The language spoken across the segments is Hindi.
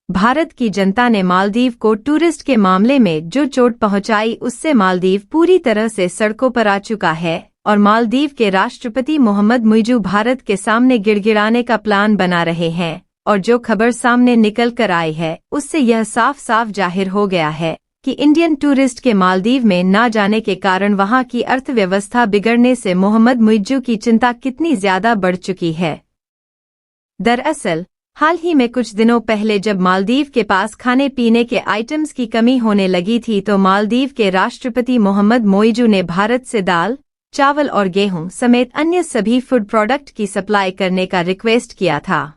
भारत की जनता ने मालदीव को टूरिस्ट के मामले में जो चोट पहुंचाई उससे मालदीव पूरी तरह से सड़कों पर आ चुका है और मालदीव के राष्ट्रपति मोहम्मद मुइज़ू भारत के सामने गिड़गिड़ाने का प्लान बना रहे हैं। और जो खबर सामने निकल कर आई है उससे यह साफ साफ जाहिर हो गया है कि इंडियन टूरिस्ट के मालदीव में न जाने के कारण वहां की अर्थव्यवस्था बिगड़ने से मोहम्मद मुइज़ू की चिंता कितनी ज्यादा बढ़ चुकी है। दरअसल हाल ही में कुछ दिनों पहले जब मालदीव के पास खाने पीने के आइटम्स की कमी होने लगी थी तो मालदीव के राष्ट्रपति मोहम्मद मुइज़ू ने भारत से दाल, चावल और गेहूं समेत अन्य सभी फूड प्रोडक्ट की सप्लाई करने का रिक्वेस्ट किया था।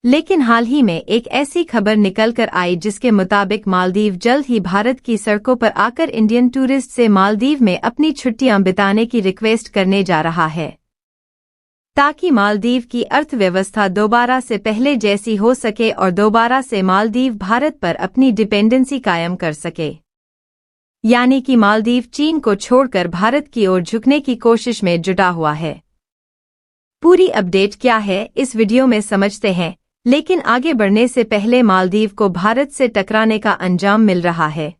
लेकिन हाल ही में एक ऐसी खबर निकल कर आई जिसके मुताबिक मालदीव जल्द ही भारत की सड़कों पर आकर इंडियन टूरिस्ट से मालदीव में अपनी छुट्टियां बिताने की रिक्वेस्ट करने जा रहा है, ताकि मालदीव की अर्थव्यवस्था दोबारा से पहले जैसी हो सके और दोबारा से मालदीव भारत पर अपनी डिपेंडेंसी कायम कर सके। यानी कि मालदीव चीन को छोड़कर भारत की ओर झुकने की कोशिश में जुटा हुआ है। पूरी अपडेट क्या है इस वीडियो में समझते हैं, लेकिन आगे बढ़ने से पहले मालदीव को भारत से टकराने का अंजाम मिल रहा है,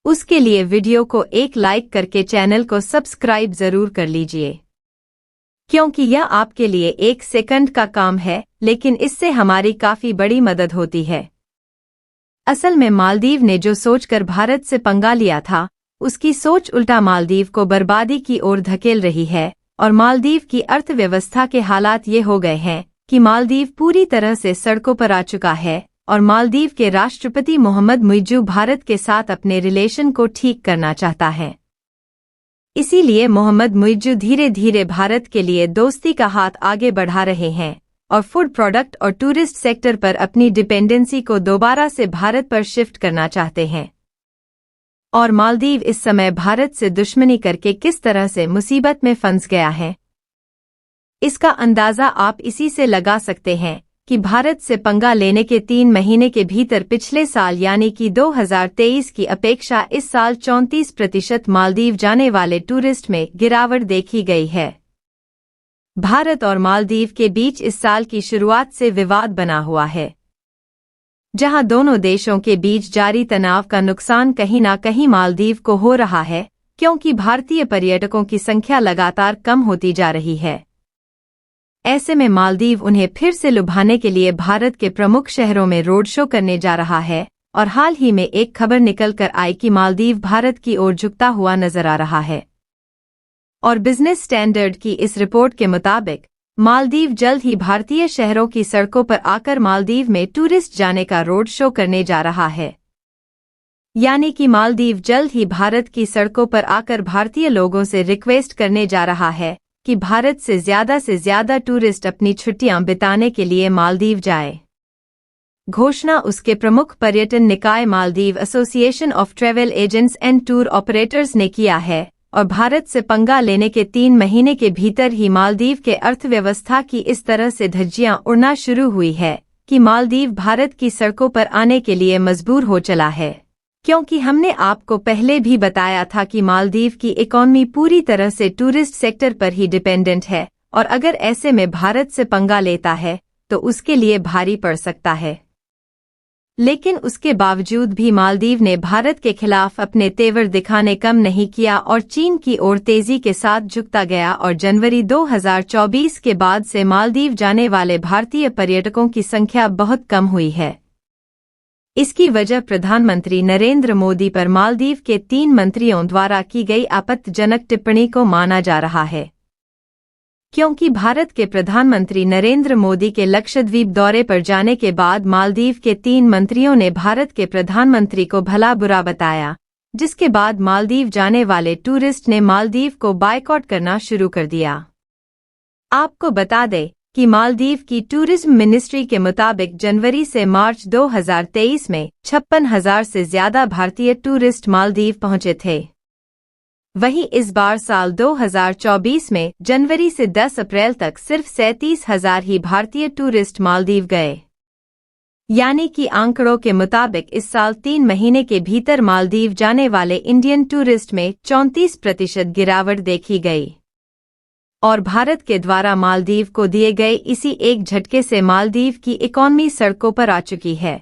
उसके लिए वीडियो को एक लाइक करके चैनल को सब्सक्राइब जरूर कर लीजिए, क्योंकि यह आपके लिए 1 सेकंड का काम है लेकिन इससे हमारी काफी बड़ी मदद होती है। असल में मालदीव ने जो सोचकर भारत से पंगा लिया था उसकी सोच उल्टा मालदीव को बर्बादी की ओर धकेल रही है और मालदीव की अर्थव्यवस्था के हालात ये हो गए हैं कि मालदीव पूरी तरह से सड़कों पर आ चुका है और मालदीव के राष्ट्रपति मोहम्मद मुइज़ू भारत के साथ अपने रिलेशन को ठीक करना चाहता है। इसीलिए मोहम्मद मुइज़ू धीरे धीरे भारत के लिए दोस्ती का हाथ आगे बढ़ा रहे हैं और फूड प्रोडक्ट और टूरिस्ट सेक्टर पर अपनी डिपेंडेंसी को दोबारा से भारत पर शिफ्ट करना चाहते हैं। और मालदीव इस समय भारत से दुश्मनी करके किस तरह से मुसीबत में फंस गया है, इसका अंदाजा आप इसी से लगा सकते हैं कि भारत से पंगा लेने के 3 महीने के भीतर पिछले साल यानी कि 2023 की अपेक्षा इस साल 34% मालदीव जाने वाले टूरिस्ट में गिरावट देखी गई है। भारत और मालदीव के बीच इस साल की शुरुआत से विवाद बना हुआ है, जहां दोनों देशों के बीच जारी तनाव का नुकसान कहीं न कहीं मालदीव को हो रहा है, क्योंकि भारतीय पर्यटकों की संख्या लगातार कम होती जा रही है। ऐसे में मालदीव उन्हें फिर से लुभाने के लिए भारत के प्रमुख शहरों में रोड शो करने जा रहा है और हाल ही में एक खबर निकल कर आई कि मालदीव भारत की ओर झुकता हुआ नजर आ रहा है। और बिजनेस स्टैंडर्ड की इस रिपोर्ट के मुताबिक मालदीव जल्द ही भारतीय शहरों की सड़कों पर आकर मालदीव में टूरिस्ट जाने का रोड शो करने जा रहा है। यानी कि मालदीव जल्द ही भारत की सड़कों पर आकर भारतीय लोगों से रिक्वेस्ट करने जा रहा है कि भारत से ज्यादा टूरिस्ट अपनी छुट्टियां बिताने के लिए मालदीव जाए। घोषणा उसके प्रमुख पर्यटन निकाय Maldives association of travel agents and tour operators ने किया है और भारत से पंगा लेने के 3 महीने के भीतर ही मालदीव के अर्थव्यवस्था की इस तरह से धज्जियां उड़ना शुरू हुई है कि मालदीव भारत की सड़कों पर आने के लिए मजबूर हो चला है। क्योंकि हमने आपको पहले भी बताया था कि मालदीव की इकॉनमी पूरी तरह से टूरिस्ट सेक्टर पर ही डिपेंडेंट है और अगर ऐसे में भारत से पंगा लेता है तो उसके लिए भारी पड़ सकता है। लेकिन उसके बावजूद भी मालदीव ने भारत के खिलाफ अपने तेवर दिखाने कम नहीं किया और चीन की ओर तेजी के साथ झुकता गया और जनवरी 2024 के बाद से मालदीव जाने वाले भारतीय पर्यटकों की संख्या बहुत कम हुई है। इसकी वजह प्रधानमंत्री नरेंद्र मोदी पर मालदीव के 3 मंत्रियों द्वारा की गई आपत्तिजनक टिप्पणी को माना जा रहा है, क्योंकि भारत के प्रधानमंत्री नरेंद्र मोदी के लक्षद्वीप दौरे पर जाने के बाद मालदीव के 3 मंत्रियों ने भारत के प्रधानमंत्री को भला बुरा बताया, जिसके बाद मालदीव जाने वाले टूरिस्ट ने मालदीव को बायकॉट करना शुरू कर दिया। आपको बता दें कि मालदीव की टूरिज्म मिनिस्ट्री के मुताबिक जनवरी से मार्च 2023 में 56,000 से ज्यादा भारतीय टूरिस्ट मालदीव पहुंचे थे। वहीं इस बार साल 2024 में जनवरी से 10 अप्रैल तक सिर्फ 37,000 ही भारतीय टूरिस्ट मालदीव गए। यानी कि आंकड़ों के मुताबिक इस साल 3 महीने के भीतर मालदीव जाने वाले इंडियन टूरिस्ट में 34% गिरावट देखी गई। और भारत के द्वारा मालदीव को दिए गए इसी एक झटके से मालदीव की इकॉनमी सड़कों पर आ चुकी है।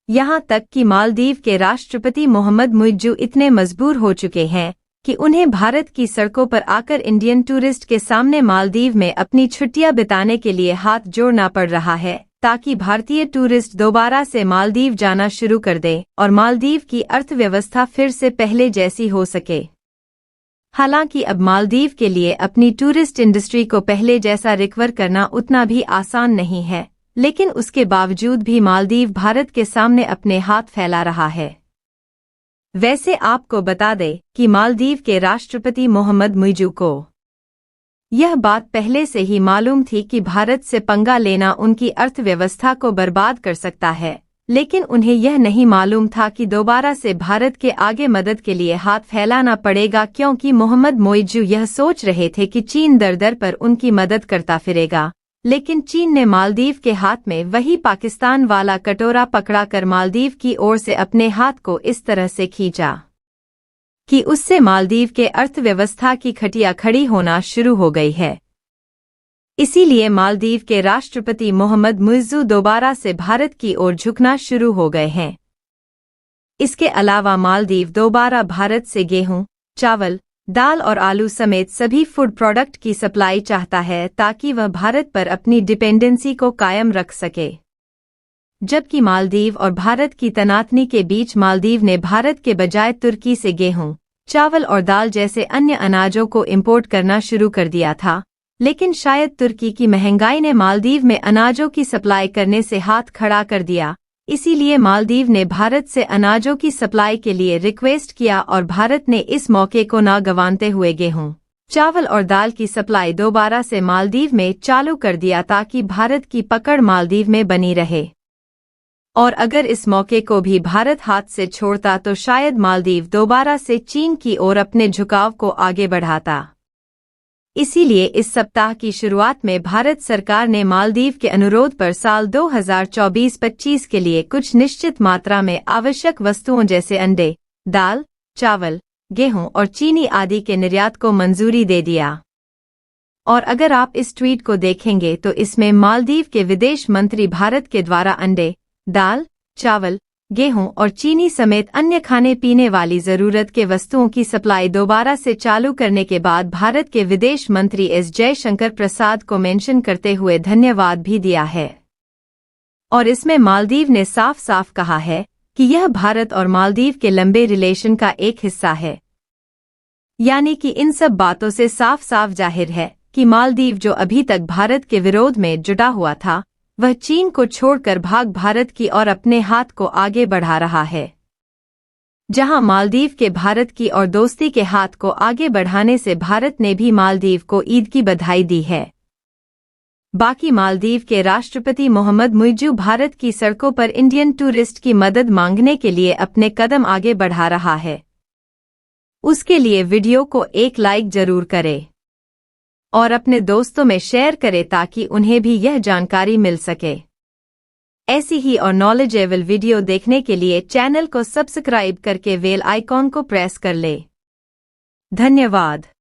यहाँ तक कि मालदीव के राष्ट्रपति मोहम्मद मुइज़्ज़ू इतने मजबूर हो चुके हैं कि उन्हें भारत की सड़कों पर आकर इंडियन टूरिस्ट के सामने मालदीव में अपनी छुट्टियां बिताने के लिए हाथ जोड़ना पड़ रहा है, ताकि भारतीय टूरिस्ट दोबारा से मालदीव जाना शुरू कर दें और मालदीव की अर्थव्यवस्था फिर से पहले जैसी हो सके। हालांकि अब मालदीव के लिए अपनी टूरिस्ट इंडस्ट्री को पहले जैसा रिकवर करना उतना भी आसान नहीं है, लेकिन उसके बावजूद भी मालदीव भारत के सामने अपने हाथ फैला रहा है। वैसे आपको बता दें कि मालदीव के राष्ट्रपति मोहम्मद मुइज़्ज़ू को यह बात पहले से ही मालूम थी कि भारत से पंगा लेना उनकी अर्थव्यवस्था को बर्बाद कर सकता है, लेकिन उन्हें यह नहीं मालूम था कि दोबारा से भारत के आगे मदद के लिए हाथ फैलाना पड़ेगा, क्योंकि मोहम्मद मुइज़्ज़ू यह सोच रहे थे कि चीन दर दर पर उनकी मदद करता फिरेगा, लेकिन चीन ने मालदीव के हाथ में वही पाकिस्तान वाला कटोरा पकड़ाकर मालदीव की ओर से अपने हाथ को इस तरह से खींचा कि उससे मालदीव के अर्थव्यवस्था की खटिया खड़ी होना शुरू हो गई है। इसीलिए मालदीव के राष्ट्रपति मोहम्मद मुइज़्ज़ू दोबारा से भारत की ओर झुकना शुरू हो गए हैं। इसके अलावा मालदीव दोबारा भारत से गेहूं, चावल, दाल और आलू समेत सभी फूड प्रोडक्ट की सप्लाई चाहता है, ताकि वह भारत पर अपनी डिपेंडेंसी को कायम रख सके। जबकि मालदीव और भारत की तनातनी के बीच मालदीव ने भारत के बजाय तुर्की से गेहूं, चावल और दाल जैसे अन्य अनाजों को इंपोर्ट करना शुरू कर दिया था, लेकिन शायद तुर्की की महंगाई ने मालदीव में अनाजों की सप्लाई करने से हाथ खड़ा कर दिया। इसीलिए मालदीव ने भारत से अनाजों की सप्लाई के लिए रिक्वेस्ट किया और भारत ने इस मौके को न गंवाते हुए गेहूं, चावल और दाल की सप्लाई दोबारा से मालदीव में चालू कर दिया, ताकि भारत की पकड़ मालदीव में बनी रहे। और अगर इस मौके को भी भारत हाथ से छोड़ता तो शायद मालदीव दोबारा से चीन की ओर अपने झुकाव को आगे बढ़ाता। इसीलिए इस सप्ताह की शुरुआत में भारत सरकार ने मालदीव के अनुरोध पर साल 2024-25 के लिए कुछ निश्चित मात्रा में आवश्यक वस्तुओं जैसे अंडे, दाल, चावल, गेहूं और चीनी आदि के निर्यात को मंजूरी दे दिया। और अगर आप इस ट्वीट को देखेंगे तो इसमें मालदीव के विदेश मंत्री भारत के द्वारा अंडे, दाल, चावल, गेहूं और चीनी समेत अन्य खाने पीने वाली जरूरत के वस्तुओं की सप्लाई दोबारा से चालू करने के बाद भारत के विदेश मंत्री एस जयशंकर प्रसाद को मेंशन करते हुए धन्यवाद भी दिया है। और इसमें मालदीव ने साफ साफ कहा है कि यह भारत और मालदीव के लंबे रिलेशन का एक हिस्सा है। यानी कि इन सब बातों से साफ साफ जाहिर है कि मालदीव जो अभी तक भारत के विरोध में जुटा हुआ था, वह चीन को छोड़कर भाग भारत की और अपने हाथ को आगे बढ़ा रहा है। जहां मालदीव के भारत की और दोस्ती के हाथ को आगे बढ़ाने से भारत ने भी मालदीव को ईद की बधाई दी है। बाकी मालदीव के राष्ट्रपति मोहम्मद मुइज़्ज़ू भारत की सड़कों पर इंडियन टूरिस्ट की मदद मांगने के लिए अपने कदम आगे बढ़ा रहा है। उसके लिए वीडियो को एक लाइक जरूर करें और अपने दोस्तों में शेयर करें, ताकि उन्हें भी यह जानकारी मिल सके। ऐसी ही और नॉलेजेबल वीडियो देखने के लिए चैनल को सब्सक्राइब करके बेल आइकॉन को प्रेस कर ले। धन्यवाद।